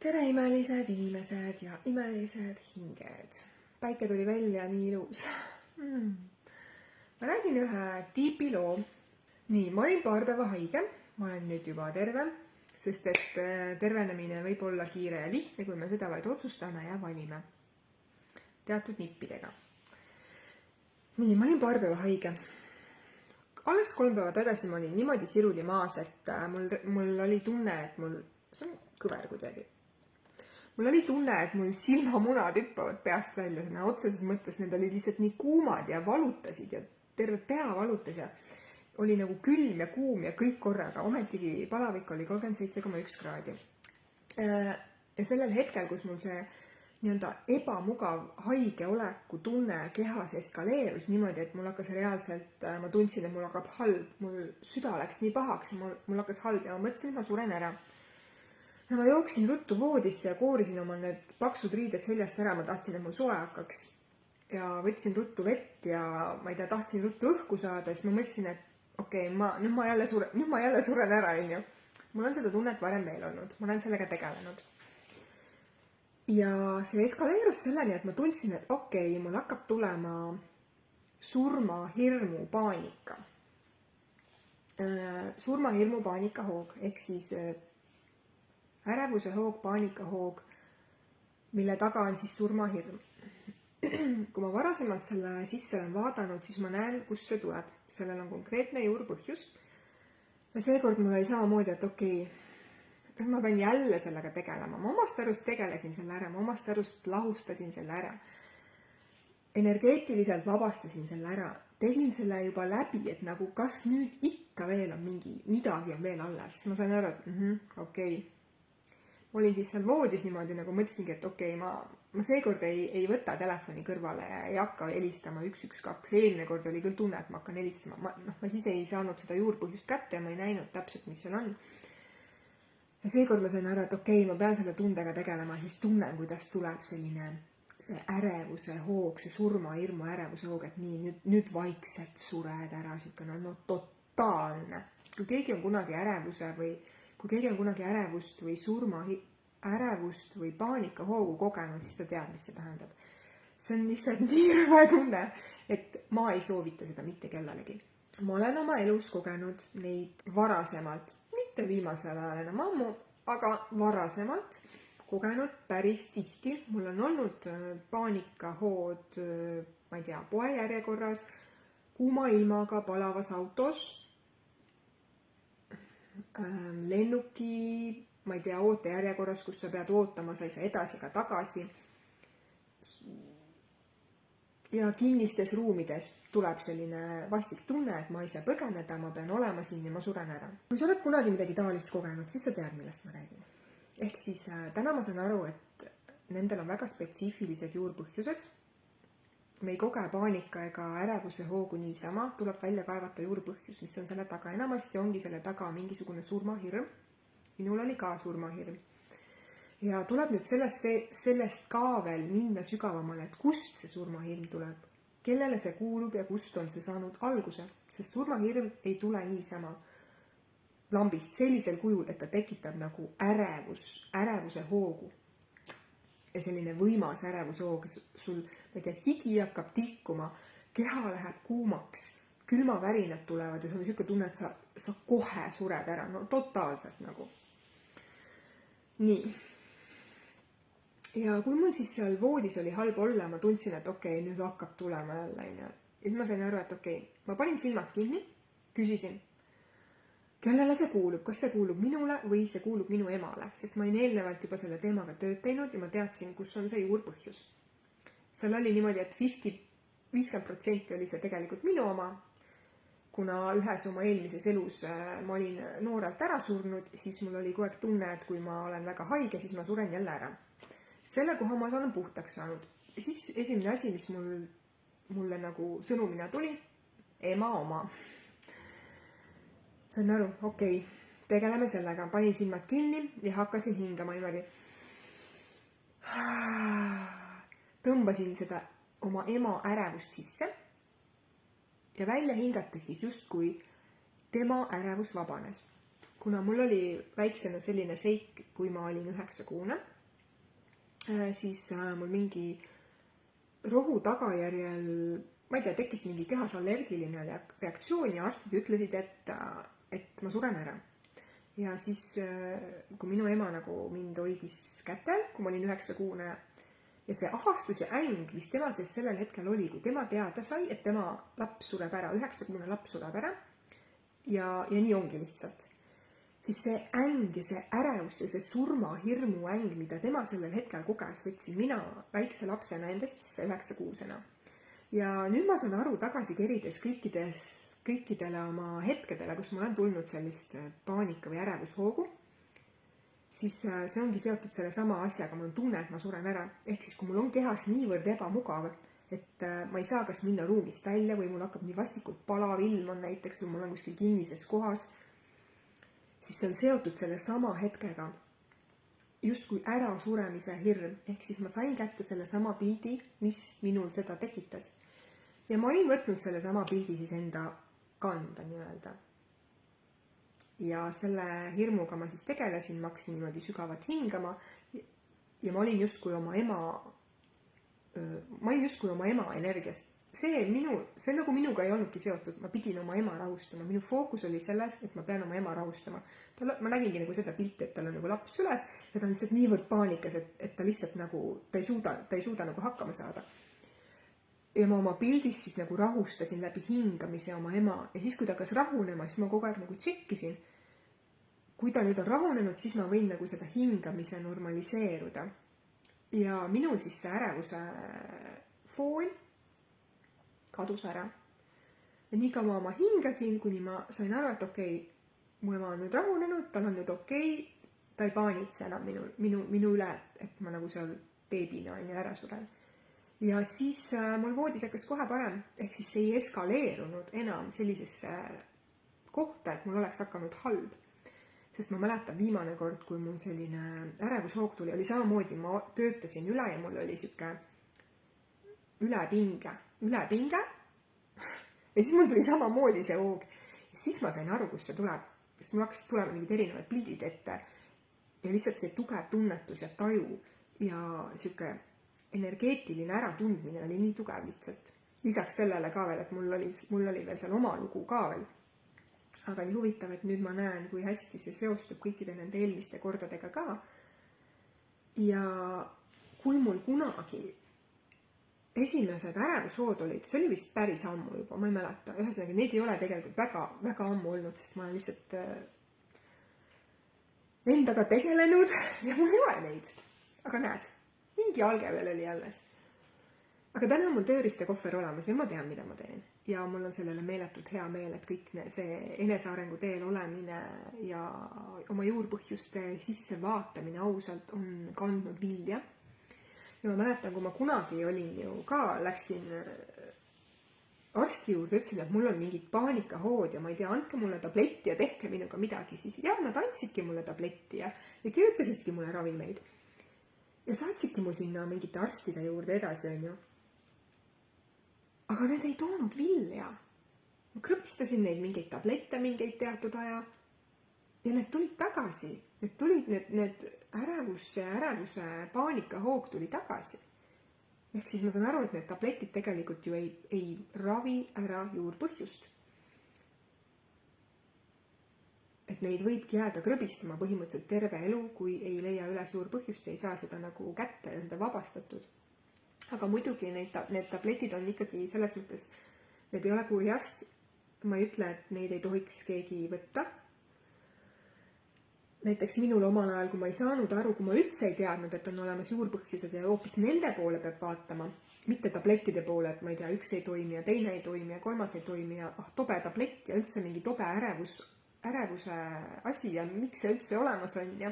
Tere imelised inimesed ja imelised hinged. Päike tuli välja, nii ilus. Ma räägin ühe tiipiloo. Nii, ma olin paar päeva haige. Ma olen nüüd juba terve, sest et tervenemine võib olla kiire ja lihtne, kui me seda vaid otsustame ja valime teatud nippidega. Nii, ma olin paar päeva haige. Alles 3 päeva tagasi ma olin niimoodi siruli maas, et mul oli tunne, et see on kõver kuidagi. Mul oli tunne, et mul silmamunad hüppavad peast välja, otseses mõttes need olid lihtsalt nii kuumad ja valutasid ja terve pea valutas ja oli nagu külm ja kuum ja kõik korraga. Ometigi palavik oli 37,1 kraadi. Ja sellel hetkel, kus mul see nii-öelda ebamugav haige oleku tunne kehas eskaleerus niimoodi, et mul hakkas reaalselt, ma tundsin, et mul hakkab halb, mul süda läks nii pahaks ja mul hakkas halb ja ma mõtlesin, et ma suren ära. Ja ma jooksin ruttu voodisse ja koorisin oma need paksud riided seljast ära, ma tahtsin, et mul soe hakkaks. Ja võtsin ruttu vett ja ma ei tea, tahtsin ruttu õhku saada, siis ma mõtlesin, et okei, nüüd ma jälle suren ära, onju. Mul on seda tunnet varem veel olnud, ma olen sellega tegelenud. Ja see eskaleerus selleni, et ma tundsin, et okei, mul hakkab tulema surmahirmu paanika. Surmahirmu paanika hoog, ehk siis ärevuse hoog, paanika hoog, mille taga on siis surmahirm. Kui ma varasemalt selle sisse olen vaadanud, siis ma näen, kust see tuleb. Sellel on konkreetne juurpõhjus. Ja seekord mul oli samamoodi, et okei, kas ma pean jälle sellega tegelema. Ma omast arust tegelesin selle ära, ma omast arust lahustasin selle ära. Energeetiliselt vabastasin selle ära. Tegin selle juba läbi, et nagu kas nüüd ikka veel on midagi on veel alles. Ma sain aru, et okei. Ma olin siis seal voodis niimoodi, nagu mõtlesingi, et okei, ma seekord ei võta telefoni kõrvale ja ei hakka helistama 112. Eelmine kord oli küll tunne, et ma hakkan helistama. Ma siis ei saanud seda juurpõhjust kätte ja ma ei näinud täpselt, mis seal on. Ja seekord ma sain aru, et okei, ma pean selle tundega tegelema, siis tunnen, kuidas tuleb see ärevuse hoog, see surmahirmu ärevuse hoog, et nii, nüüd vaikselt sured ära, no totaalne. Kui keegi on kunagi ärevust või ärevust või paanika hoogu kogenud, siis ta teab, mis see tähendab. See on lihtsalt nii rõve tunne, et ma ei soovita seda mitte kellelegi. Ma olen oma elus kogenud neid varasemalt, mitte viimasel ajal enam ammu, aga varasemalt kogenud päris tihti. Mul on olnud paanikahood, ma ei tea, poejärjekorras, kuuma ilmaga palavas autos, lennuki, ma ei tea, ootejärjekorras, kus sa pead ootama, sa ei saa edasi ega tagasi. Ja kinnistes ruumides tuleb selline vastik tunne, et ma ei saa põgeneda, ma pean olema siin ja ma suren ära. Kui sa oled kunagi midagi taolist kogenud, siis sa tead, millest ma räägin. Ehk siis täna ma saan aru, et nendel on väga spetsiifilised juurpõhjused. Me ei koge paanika ega ärevuse hoogu niisama, tuleb välja kaevata juurpõhjus, mis on selle taga. Enamasti ongi selle taga mingisugune surmahirm. Minul oli ka surmahirm. Ja tuleb nüüd sellest ka veel minna sügavamale, et kust see surmahirm tuleb, kellele see kuulub ja kust on see saanud alguse. Sest surmahirm ei tule niisama lambist sellisel kujul, et ta tekitab nagu ärevuse hoogu. Ja selline võimas ärevuse hoog, sul, ma ei tea, higi hakkab tilkuma, keha läheb kuumaks, külmavärinad tulevad ja sul on selline tunne, et sa kohe sured ära, no totaalselt nagu. Nii. Ja kui mul siis seal voodis oli halb olla, ma tundsin, et okei, nüüd hakkab tulema jälle. Ja siis ma sain aru, et okei, ma panin silmad kinni, küsisin, kellele see kuulub, kas see kuulub minule või see kuulub minu emale, sest ma olin eelnevalt juba selle teemaga tööd teinud ja ma teadsin, kus on see juurpõhjus. Seal oli niimoodi, et 50% oli see tegelikult minu oma, kuna ühes oma eelmises elus ma olin noorelt ära surnud, siis mul oli kogu aeg tunne, et kui ma olen väga haige, siis ma suren jälle ära. Selle koha ma olen puhtaks saanud. Ja siis esimene asi, mis mulle nagu sõnumina tuli, ema oma. Sain aru, okei, tegeleme sellega. Panin silmad kinni ja hakkasin hingama niimoodi. Tõmbasin seda oma ema ärevust sisse ja välja hingates siis justkui tema ärevus vabanes. kuna mul oli väiksena selline seik, kui ma olin 9-kuune, siis mul mingi rohu tagajärjel, ma ei tea, tekkis mingi kehas allergiline reaktsioon ja arstid ütlesid, et ma suren ära. Ja siis, kui minu ema nagu mind hoidis kätel, kui ma olin 9-kuune, ja see ahastus ja äng, mis tema sees sellel hetkel oli, kui tema teada sai, et tema laps sureb ära, 9-kuune laps sureb ära, ja nii ongi lihtsalt. Siis see äng ja see ärevus ja see surmahirmu äng, mida tema sellel hetkel koges, võtsin mina väikse lapsena enda sisse 9-kuusena. Ja nüüd ma saan aru tagasi kerides kõikidele oma hetkedele, kus mul on tulnud sellist paanika või ärevushoogu, siis see ongi seotud selle sama asjaga, mul on tunne, et ma suren ära. Ehk siis, kui mul on kehas niivõrd ebamugav, et ma ei saa kas minna ruumist välja või mul hakkab nii vastikult palav ilm on näiteks või mul on kuskil kinnises kohas, siis see on seotud selle sama hetkega, justkui ära suremise hirm. Ehk siis ma sain kätte selle sama pildi, mis minul seda tekitas. Ja ma olin võtnud selle sama pildi siis enda kanda nii-öelda. Ja selle hirmuga ma siis tegelesin, ma hakkasin niimoodi sügavalt hingama ja ma olin justkui oma ema energias. See nagu minuga ei olnudki seotud, ma pidin oma ema rahustama. Minu fookus oli selles, et ma pean oma ema rahustama. Ma nägingi nagu seda pilti, et tal on nagu laps süles ja ta on lihtsalt niivõrd paanikas, et ta lihtsalt nagu, ta ei suuda nagu hakkama saada. Ja ma oma pildis siis nagu rahustasin läbi hingamise oma ema. Ja siis, kui ta hakkas rahunema, siis ma kogu aeg nagu tšekkisin. Kui ta nüüd on rahunenud, siis ma võin nagu seda hingamise normaliseeruda. Ja minul siis see ärevuse foon kadus ära. Ja nii kaua ma hingasin, kuni ma sain aru, et okei, mu ema on nüüd rahunenud, tal on nüüd okei, ta ei paanitse enam minu üle, et ma nagu seal beebina on ja ära suren. Ja siis mul voodis hakkas kohe parem, ehk siis see ei eskaleerunud enam sellisesse kohta, et mul oleks hakanud halb. Sest ma mäletan viimane kord, kui mul selline ärevushoog tuli, oli samamoodi, ma töötasin üle ja mul oli siuke ülepinge. Ja siis mul tuli samamoodi see hoog. Ja siis ma sain aru, kust see tuleb. Sest mul hakkasid tulema mingid erinevad pildid ette. Ja lihtsalt see tugev tunnetus ja taju ja siuke energeetiline äratundmine oli nii tugev lihtsalt. Lisaks sellele ka veel, et mul oli veel seal oma lugu ka veel. Aga nii huvitav, et nüüd ma näen, kui hästi see seostub kõikide nende eelmiste kordadega ka. Ja kui mul kunagi esimesed ärevushood olid, see oli vist päris ammu juba, ma ei mäleta. Ühesõnaga, neid ei ole tegelikult väga, väga ammu olnud, sest ma olen lihtsalt endaga tegelenud ja mul ei ole neid. Aga näed, mingi alge veel oli alles. Aga täna on mul tööriiste kohver olemas ja ma tean, mida ma teen. Ja mul on sellele meeletult hea meel, et kõik see enesearengu teel olemine ja oma juurpõhjuste sisse vaatamine ausalt on kandnud vilja. Ja ma mäletan, kui ma kunagi olin ju ka, läksin arsti juurde, ütlesin, et mul on mingid paanikahood ja ma ei tea, andke mulle tabletti ja tehke minuga midagi. Siis nad andsidki mulle tabletti ja kirjutasidki mulle ravimeid. Ja saatsidki mu sinna mingite arstide juurde edasi, on ju. Aga need ei toonud vilja. Ma krõbistasin neid mingeid tablette mingeid teatud aja ja need tulid tagasi. Need tulid, need ärevuse paanikahoog tuli tagasi. Ehk siis ma saan aru, et need tabletid tegelikult ju ei ravi ära juurpõhjust. Et neid võibki jääda krõbistama põhimõtteliselt terve elu, kui ei leia üles juurpõhjust ja ei saa seda nagu kätte ja seda vabastatud. Aga muidugi need tabletid on ikkagi selles mõttes, need ei ole kurjast. Ma ei ütle, et neid ei tohiks keegi võtta. Näiteks minul omal ajal, kui ma ei saanud aru, kui ma üldse ei teadnud, et on olemas juurpõhjused ja hoopis nende poole peab vaatama, mitte tablettide poole, et ma ei tea, üks ei toimi ja teine ei toimi ja kolmas ei toimi ja tobe tablett ja üldse mingi tobe ärevuse asi ja miks see üldse olemas on ja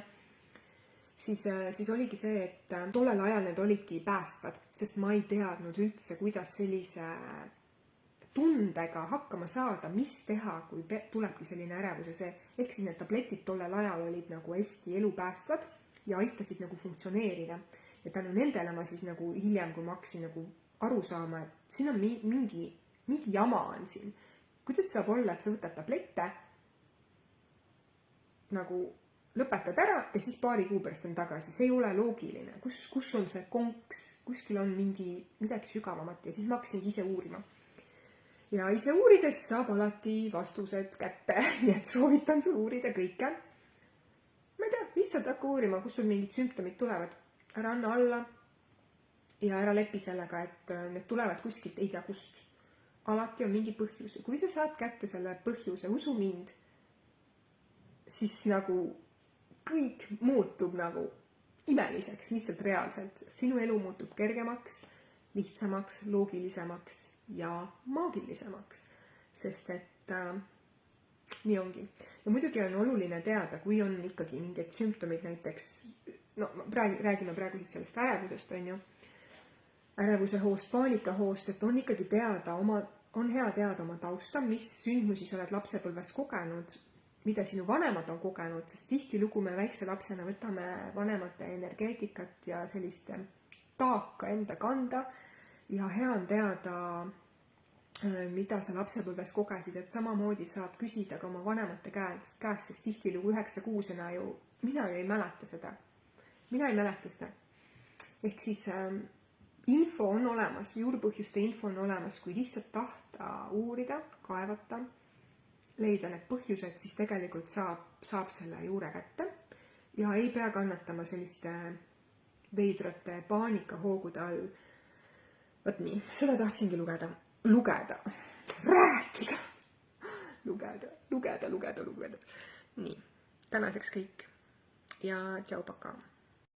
siis oligi see, et tollel ajal need olidki päästvad, sest ma ei teadnud üldse, kuidas sellise tundega hakkama saada, mis teha, kui tulebki selline ärevus ja see, ehk siis need tabletid tollel ajal olid nagu hästi elupäästvad ja aitasid nagu funktsioneerida. Ja tänu nendele ma siis nagu hiljem, kui ma hakkasin nagu aru saama, et siin on mingi jama on siin. Kuidas saab olla, et sa võtad tablette nagu lõpetad ära ja siis paari kuu pärast on tagasi, see ei ole loogiline, kus on see konks, kuskil on midagi sügavamat ja siis ma hakkasingi ise uurima. Ja ise uurides saab alati vastused kätte, nii et soovitan sul uurida kõike. Ma ei tea, lihtsalt hakka uurima, kus sul mingid sümptomid tulevad. Ära anna alla ja ära lepi sellega, et need tulevad kuskilt, ei tea kust. Alati on mingi põhjus. Kui sa saad kätte selle põhjuse, usu mind, siis nagu kõik muutub nagu imeliseks, lihtsalt reaalselt. Sinu elu muutub kergemaks, lihtsamaks, loogilisemaks ja maagilisemaks, sest et nii ongi. Ja muidugi on oluline teada, kui on ikkagi mingid sümptomid näiteks, no räägime praegu siis sellest ärevusest, on ju, ärevuse hoost, paanika hoost, et on ikkagi teada on hea teada oma tausta, mis sündmusi sa oled lapsepõlves kogenud, mida sinu vanemad on kogenud, sest tihtilugu me väikse lapsena võtame vanemate energeetikat ja sellist taaka enda kanda ja hea on teada, mida sa lapsepõlves kogesid, et samamoodi saab küsida ka oma vanemate käest, sest tihtilugu 9-6-na mina ju ei mäleta seda. Mina ei mäleta seda. Ehk siis info on olemas, juurpõhjuste info on olemas, kui lihtsalt tahta uurida, kaevata, leida need põhjused, siis tegelikult saab selle juure kätte ja ei pea kannatama selliste veidrate paanikahoogude all. Võt nii, seda tahtsingi lugeda, rääkida, lugeda. Nii, tänaseks kõik ja tšau, paka.